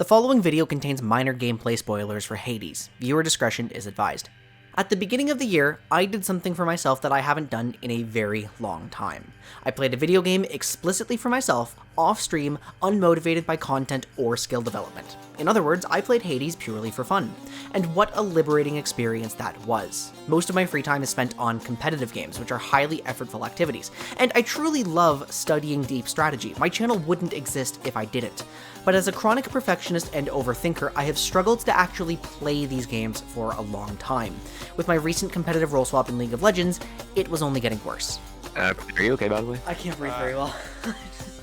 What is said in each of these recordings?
The following video contains minor gameplay spoilers for Hades. Viewer discretion is advised. At the beginning of the year, I did something for myself that I haven't done in a very long time. I played a video game explicitly for myself, off-stream, unmotivated by content or skill development. In other words, I played Hades purely for fun. And what a liberating experience that was. Most of my free time is spent on competitive games, which are highly effortful activities. And I truly love studying deep strategy. My channel wouldn't exist if I didn't. But as a chronic perfectionist and overthinker, I have struggled to actually play these games for a long time. With my recent competitive role swap in League of Legends, it was only getting worse. Are you okay, by the way? I can't breathe very well.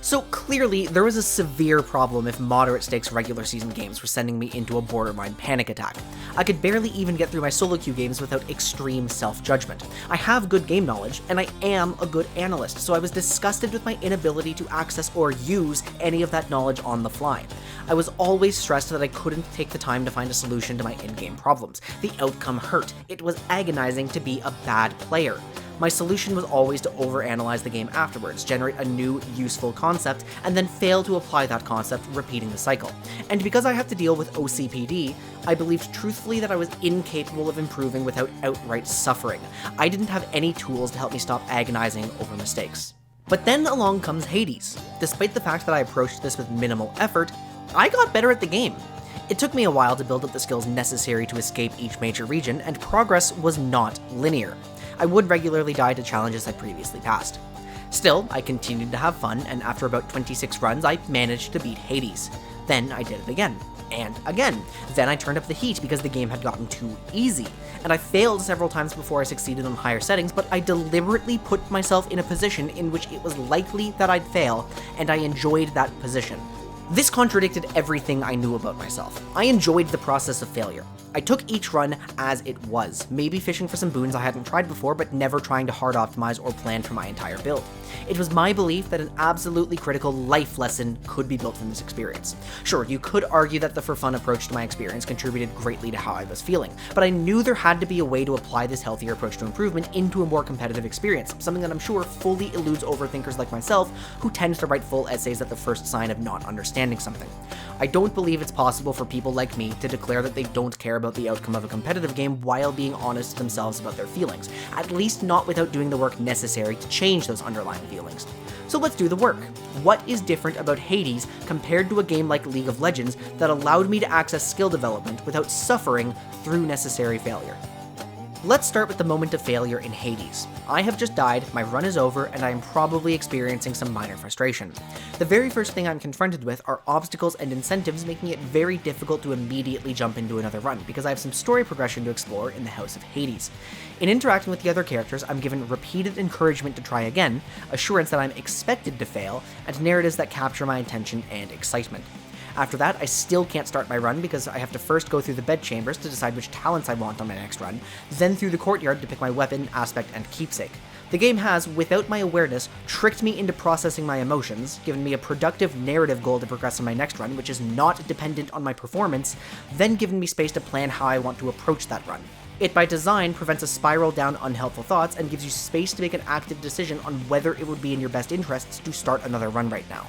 So clearly, there was a severe problem if moderate stakes regular season games were sending me into a borderline panic attack. I could barely even get through my solo queue games without extreme self-judgment. I have good game knowledge, and I am a good analyst, so I was disgusted with my inability to access or use any of that knowledge on the fly. I was always stressed that I couldn't take the time to find a solution to my in-game problems. The outcome hurt. It was agonizing to be a bad player. My solution was always to overanalyze the game afterwards, generate a new, useful concept, and then fail to apply that concept, repeating the cycle. And because I have to deal with OCPD, I believed truthfully that I was incapable of improving without outright suffering. I didn't have any tools to help me stop agonizing over mistakes. But then along comes Hades. Despite the fact that I approached this with minimal effort, I got better at the game. It took me a while to build up the skills necessary to escape each major region, and progress was not linear. I would regularly die to challenges I'd previously passed. Still, I continued to have fun, and after about 26 runs, I managed to beat Hades. Then I did it again, and again. Then I turned up the heat because the game had gotten too easy, and I failed several times before I succeeded on higher settings, but I deliberately put myself in a position in which it was likely that I'd fail, and I enjoyed that position. This contradicted everything I knew about myself. I enjoyed the process of failure. I took each run as it was, maybe fishing for some boons I hadn't tried before, but never trying to hard optimize or plan for my entire build. It was my belief that an absolutely critical life lesson could be built from this experience. Sure, you could argue that the for fun approach to my experience contributed greatly to how I was feeling, but I knew there had to be a way to apply this healthier approach to improvement into a more competitive experience, something that I'm sure fully eludes overthinkers like myself, who tend to write full essays at the first sign of not understanding something. I don't believe it's possible for people like me to declare that they don't care about the outcome of a competitive game while being honest to themselves about their feelings, at least not without doing the work necessary to change those underlying feelings. So let's do the work. What is different about Hades compared to a game like League of Legends that allowed me to access skill development without suffering through necessary failure? Let's start with the moment of failure in Hades. I have just died, my run is over, and I am probably experiencing some minor frustration. The very first thing I'm confronted with are obstacles and incentives, making it very difficult to immediately jump into another run, because I have some story progression to explore in the House of Hades. In interacting with the other characters, I'm given repeated encouragement to try again, assurance that I'm expected to fail, and narratives that capture my attention and excitement. After that, I still can't start my run because I have to first go through the bedchambers to decide which talents I want on my next run, then through the courtyard to pick my weapon, aspect, and keepsake. The game has, without my awareness, tricked me into processing my emotions, given me a productive narrative goal to progress on my next run, which is not dependent on my performance, then given me space to plan how I want to approach that run. It by design prevents a spiral down unhelpful thoughts and gives you space to make an active decision on whether it would be in your best interests to start another run right now.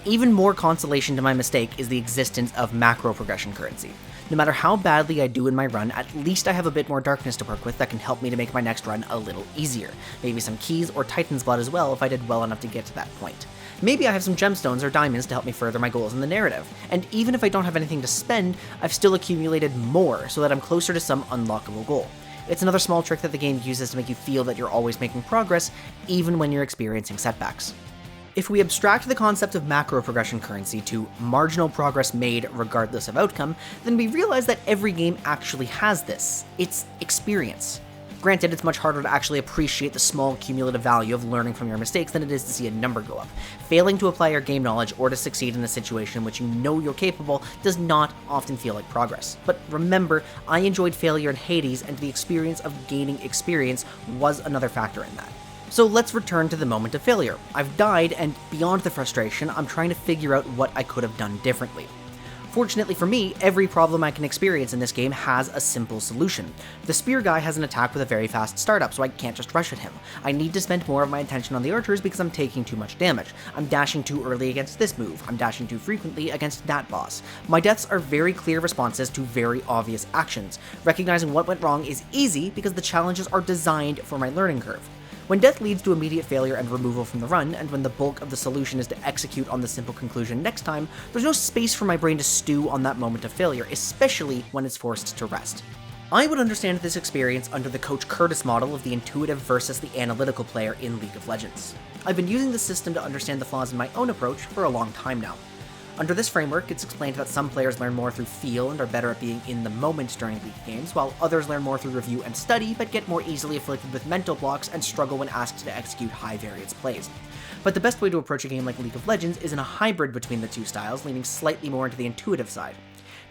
Even more consolation to my mistake is the existence of macro progression currency. No matter how badly I do in my run, at least I have a bit more darkness to work with that can help me to make my next run a little easier. Maybe some keys or Titan's Blood as well if I did well enough to get to that point. Maybe I have some gemstones or diamonds to help me further my goals in the narrative. And even if I don't have anything to spend, I've still accumulated more so that I'm closer to some unlockable goal. It's another small trick that the game uses to make you feel that you're always making progress, even when you're experiencing setbacks. If we abstract the concept of macro progression currency to marginal progress made regardless of outcome, then we realize that every game actually has this. It's experience. Granted, it's much harder to actually appreciate the small cumulative value of learning from your mistakes than it is to see a number go up. Failing to apply your game knowledge or to succeed in a situation in which you know you're capable does not often feel like progress. But remember, I enjoyed failure in Hades, and the experience of gaining experience was another factor in that. So let's return to the moment of failure. I've died, and beyond the frustration, I'm trying to figure out what I could have done differently. Fortunately for me, every problem I can experience in this game has a simple solution. The spear guy has an attack with a very fast startup, so I can't just rush at him. I need to spend more of my attention on the archers because I'm taking too much damage. I'm dashing too early against this move, I'm dashing too frequently against that boss. My deaths are very clear responses to very obvious actions. Recognizing what went wrong is easy because the challenges are designed for my learning curve. When death leads to immediate failure and removal from the run, and when the bulk of the solution is to execute on the simple conclusion next time, there's no space for my brain to stew on that moment of failure, especially when it's forced to rest. I would understand this experience under the Coach Curtis model of the intuitive versus the analytical player in League of Legends. I've been using this system to understand the flaws in my own approach for a long time now. Under this framework, it's explained that some players learn more through feel and are better at being in the moment during League games, while others learn more through review and study, but get more easily afflicted with mental blocks and struggle when asked to execute high-variance plays. But the best way to approach a game like League of Legends is in a hybrid between the two styles, leaning slightly more into the intuitive side.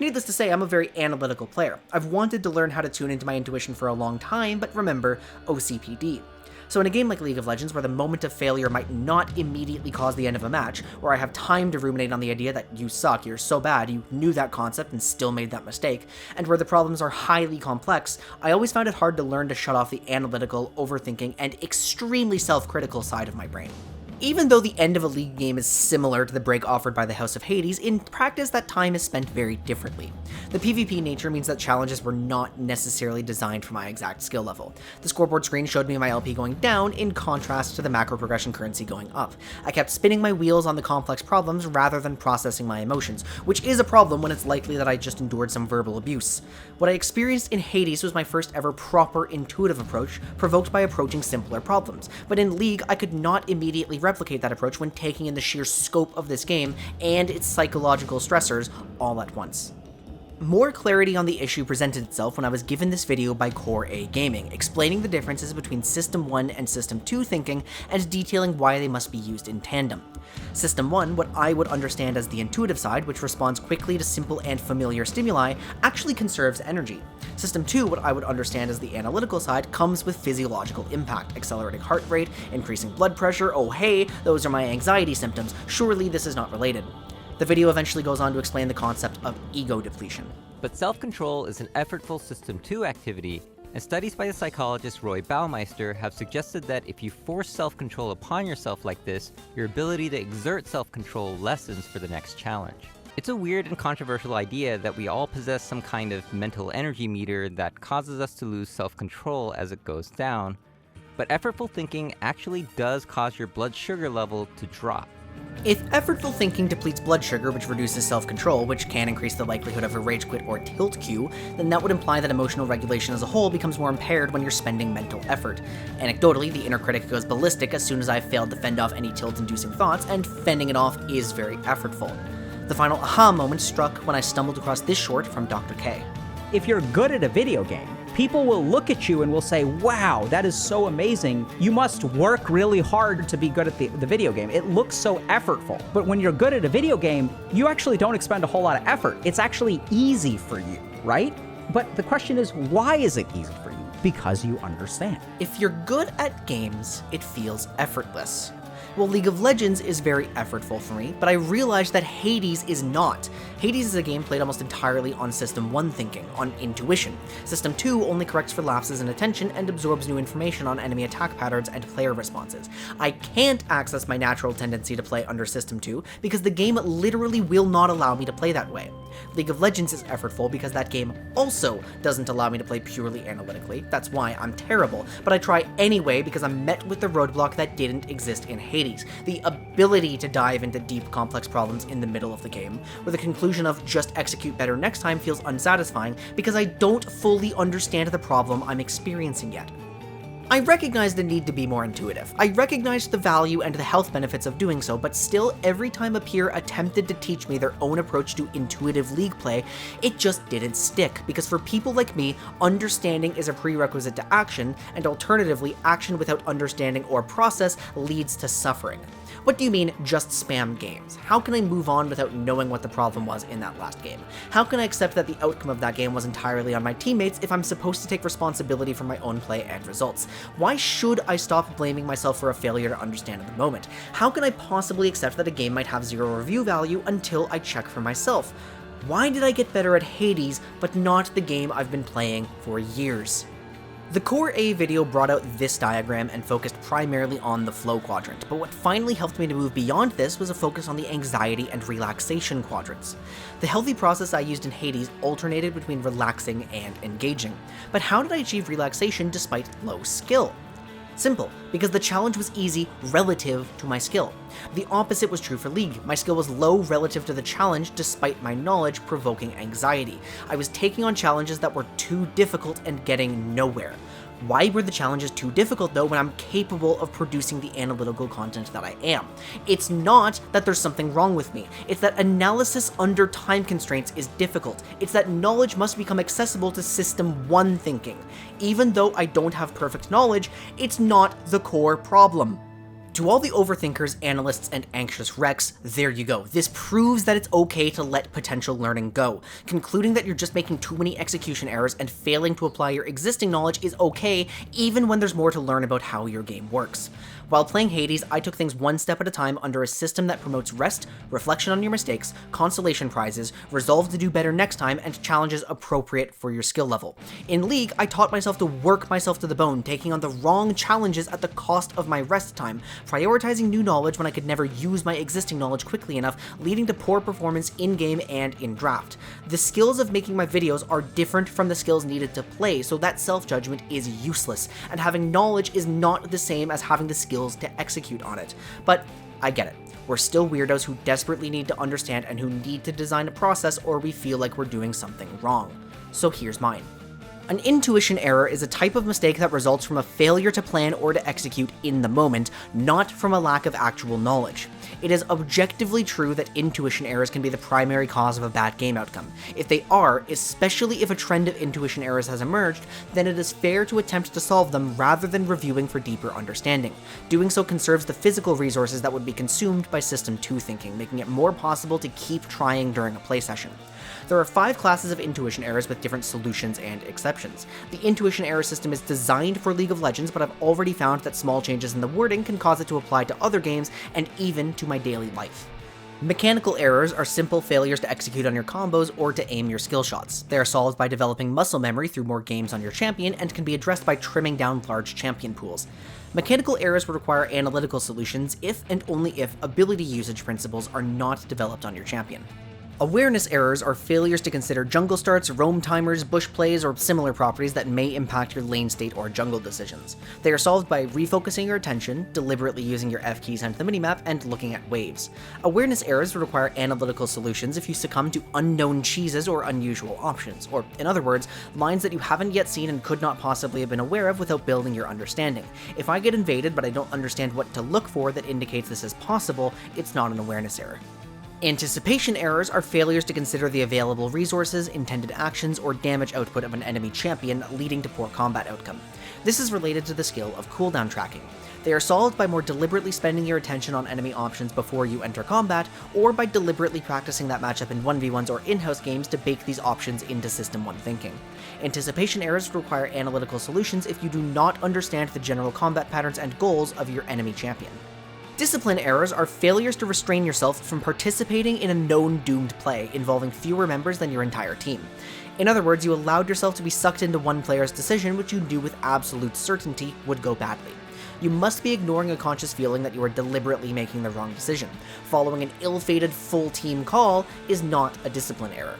Needless to say, I'm a very analytical player. I've wanted to learn how to tune into my intuition for a long time, but remember, OCPD. So in a game like League of Legends, where the moment of failure might not immediately cause the end of a match, where I have time to ruminate on the idea that you suck, you're so bad, you knew that concept and still made that mistake, and where the problems are highly complex, I always found it hard to learn to shut off the analytical, overthinking, and extremely self-critical side of my brain. Even though the end of a League game is similar to the break offered by the House of Hades, in practice that time is spent very differently. The PvP nature means that challenges were not necessarily designed for my exact skill level. The scoreboard screen showed me my LP going down in contrast to the macro progression currency going up. I kept spinning my wheels on the complex problems rather than processing my emotions, which is a problem when it's likely that I just endured some verbal abuse. What I experienced in Hades was my first ever proper intuitive approach, provoked by approaching simpler problems, but in League I could not immediately replicate that approach when taking in the sheer scope of this game and its psychological stressors all at once. More clarity on the issue presented itself when I was given this video by Core A Gaming, explaining the differences between System 1 and System 2 thinking and detailing why they must be used in tandem. System 1, what I would understand as the intuitive side, which responds quickly to simple and familiar stimuli, actually conserves energy. System 2, what I would understand as the analytical side, comes with physiological impact, accelerating heart rate, increasing blood pressure. Oh hey, those are my anxiety symptoms, surely this is not related. The video eventually goes on to explain the concept of ego depletion. But self-control is an effortful System 2 activity, and studies by the psychologist Roy Baumeister have suggested that if you force self-control upon yourself like this, your ability to exert self-control lessens for the next challenge. It's a weird and controversial idea that we all possess some kind of mental energy meter that causes us to lose self-control as it goes down, but effortful thinking actually does cause your blood sugar level to drop. If effortful thinking depletes blood sugar, which reduces self-control, which can increase the likelihood of a rage quit or tilt queue, then that would imply that emotional regulation as a whole becomes more impaired when you're spending mental effort. Anecdotally, the inner critic goes ballistic as soon as I've failed to fend off any tilt-inducing thoughts, and fending it off is very effortful. The final aha moment struck when I stumbled across this short from Dr. K. If you're good at a video game, people will look at you and will say, wow, that is so amazing. You must work really hard to be good at the video game. It looks so effortful. But when you're good at a video game, you actually don't expend a whole lot of effort. It's actually easy for you, right? But the question is, why is it easy for you? Because you understand. If you're good at games, it feels effortless. Well, League of Legends is very effortful for me, but I realized that Hades is not. Hades is a game played almost entirely on System 1 thinking, on intuition. System 2 only corrects for lapses in attention and absorbs new information on enemy attack patterns and player responses. I can't access my natural tendency to play under System 2 because the game literally will not allow me to play that way. League of Legends is effortful because that game also doesn't allow me to play purely analytically. That's why I'm terrible, but I try anyway because I'm met with the roadblock that didn't exist in Hades. The ability to dive into deep, complex problems in the middle of the game, where the conclusion of just execute better next time feels unsatisfying because I don't fully understand the problem I'm experiencing yet. I recognize the need to be more intuitive. I recognize the value and the health benefits of doing so, but still, every time a peer attempted to teach me their own approach to intuitive League play, it just didn't stick, because for people like me, understanding is a prerequisite to action, and alternatively, action without understanding or process leads to suffering. What do you mean, just spam games? How can I move on without knowing what the problem was in that last game? How can I accept that the outcome of that game was entirely on my teammates if I'm supposed to take responsibility for my own play and results? Why should I stop blaming myself for a failure to understand at the moment? How can I possibly accept that a game might have zero review value until I check for myself? Why did I get better at Hades, but not the game I've been playing for years? The Core A video brought out this diagram and focused primarily on the flow quadrant, but what finally helped me to move beyond this was a focus on the anxiety and relaxation quadrants. The healthy process I used in Hades alternated between relaxing and engaging, but how did I achieve relaxation despite low skill? Simple, because the challenge was easy relative to my skill. The opposite was true for League. My skill was low relative to the challenge despite my knowledge provoking anxiety. I was taking on challenges that were too difficult and getting nowhere. Why were the challenges too difficult though when I'm capable of producing the analytical content that I am? It's not that there's something wrong with me, it's that analysis under time constraints is difficult. It's that knowledge must become accessible to System 1 thinking. Even though I don't have perfect knowledge, it's not the core problem. To all the overthinkers, analysts, and anxious wrecks, there you go. This proves that it's okay to let potential learning go. Concluding that you're just making too many execution errors and failing to apply your existing knowledge is okay, even when there's more to learn about how your game works. While playing Hades, I took things one step at a time under a system that promotes rest, reflection on your mistakes, consolation prizes, resolve to do better next time, and challenges appropriate for your skill level. In League, I taught myself to work myself to the bone, taking on the wrong challenges at the cost of my rest time, prioritizing new knowledge when I could never use my existing knowledge quickly enough, leading to poor performance in-game and in draft. The skills of making my videos are different from the skills needed to play, so that self-judgment is useless, and having knowledge is not the same as having the skills to execute on it. But I get it. We're still weirdos who desperately need to understand and who need to design a process or we feel like we're doing something wrong. So here's mine. An intuition error is a type of mistake that results from a failure to plan or to execute in the moment, not from a lack of actual knowledge. It is objectively true that intuition errors can be the primary cause of a bad game outcome. If they are, especially if a trend of intuition errors has emerged, then it is fair to attempt to solve them rather than reviewing for deeper understanding. Doing so conserves the physical resources that would be consumed by System 2 thinking, making it more possible to keep trying during a play session. There are 5 classes of intuition errors with different solutions and exceptions. The intuition error system is designed for League of Legends, but I've already found that small changes in the wording can cause it to apply to other games and even to my daily life. Mechanical errors are simple failures to execute on your combos or to aim your skill shots. They are solved by developing muscle memory through more games on your champion and can be addressed by trimming down large champion pools. Mechanical errors would require analytical solutions if and only if ability usage principles are not developed on your champion. Awareness errors are failures to consider jungle starts, roam timers, bush plays, or similar properties that may impact your lane state or jungle decisions. They are solved by refocusing your attention, deliberately using your F keys onto the minimap, and looking at waves. Awareness errors would require analytical solutions if you succumb to unknown cheeses or unusual options, or in other words, lines that you haven't yet seen and could not possibly have been aware of without building your understanding. If I get invaded but I don't understand what to look for that indicates this is possible, it's not an awareness error. Anticipation errors are failures to consider the available resources, intended actions, or damage output of an enemy champion, leading to poor combat outcome. This is related to the skill of cooldown tracking. They are solved by more deliberately spending your attention on enemy options before you enter combat, or by deliberately practicing that matchup in 1v1s or in-house games to bake these options into System 1 thinking. Anticipation errors require analytical solutions if you do not understand the general combat patterns and goals of your enemy champion. Discipline errors are failures to restrain yourself from participating in a known doomed play involving fewer members than your entire team. In other words, you allowed yourself to be sucked into one player's decision which you knew with absolute certainty would go badly. You must be ignoring a conscious feeling that you are deliberately making the wrong decision. Following an ill-fated full team call is not a discipline error.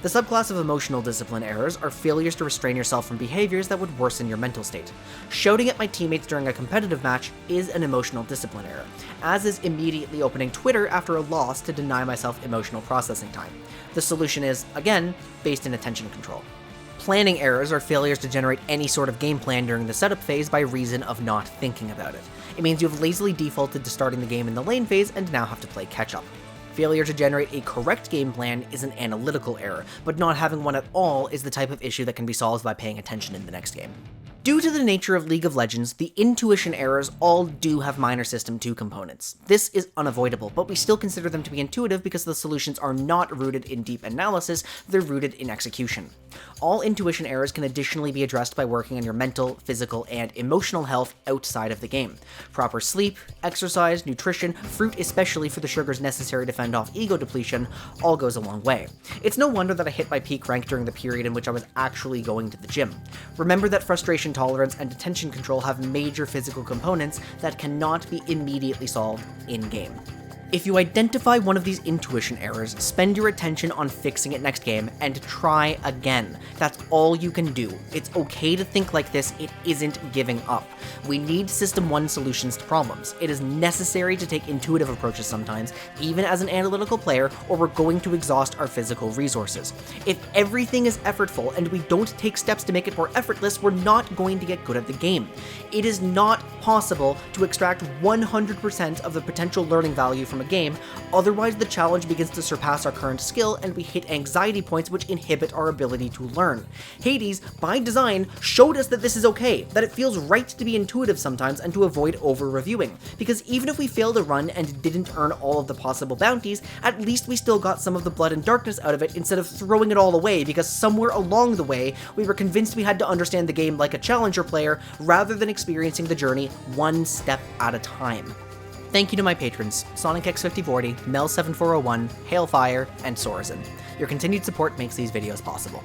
The subclass of emotional discipline errors are failures to restrain yourself from behaviors that would worsen your mental state. Shouting at my teammates during a competitive match is an emotional discipline error, as is immediately opening Twitter after a loss to deny myself emotional processing time. The solution is, again, based in attention control. Planning errors are failures to generate any sort of game plan during the setup phase by reason of not thinking about it. It means you have lazily defaulted to starting the game in the lane phase and now have to play catch-up. Failure to generate a correct game plan is an analytical error, but not having one at all is the type of issue that can be solved by paying attention in the next game. Due to the nature of League of Legends, the intuition errors all do have minor System 2 components. This is unavoidable, but we still consider them to be intuitive because the solutions are not rooted in deep analysis, they're rooted in execution. All intuition errors can additionally be addressed by working on your mental, physical, and emotional health outside of the game. Proper sleep, exercise, nutrition, fruit especially for the sugars necessary to fend off ego depletion, all goes a long way. It's no wonder that I hit my peak rank during the period in which I was actually going to the gym. Remember that frustration tolerance and attention control have major physical components that cannot be immediately solved in-game. If you identify one of these intuition errors, spend your attention on fixing it next game and try again. That's all you can do. It's okay to think like this, it isn't giving up. We need System 1 solutions to problems. It is necessary to take intuitive approaches sometimes, even as an analytical player, or we're going to exhaust our physical resources. If everything is effortful and we don't take steps to make it more effortless, we're not going to get good at the game. It is not possible to extract 100% of the potential learning value from a game, otherwise the challenge begins to surpass our current skill and we hit anxiety points which inhibit our ability to learn. Hades, by design, showed us that this is okay, that it feels right to be intuitive sometimes and to avoid over-reviewing, because even if we failed a run and didn't earn all of the possible bounties, at least we still got some of the blood and darkness out of it instead of throwing it all away because somewhere along the way we were convinced we had to understand the game like a challenger player rather than experiencing the journey one step at a time. Thank you to my patrons, SonicX5040, Mel7401, Hailfire, and Sorazin. Your continued support makes these videos possible.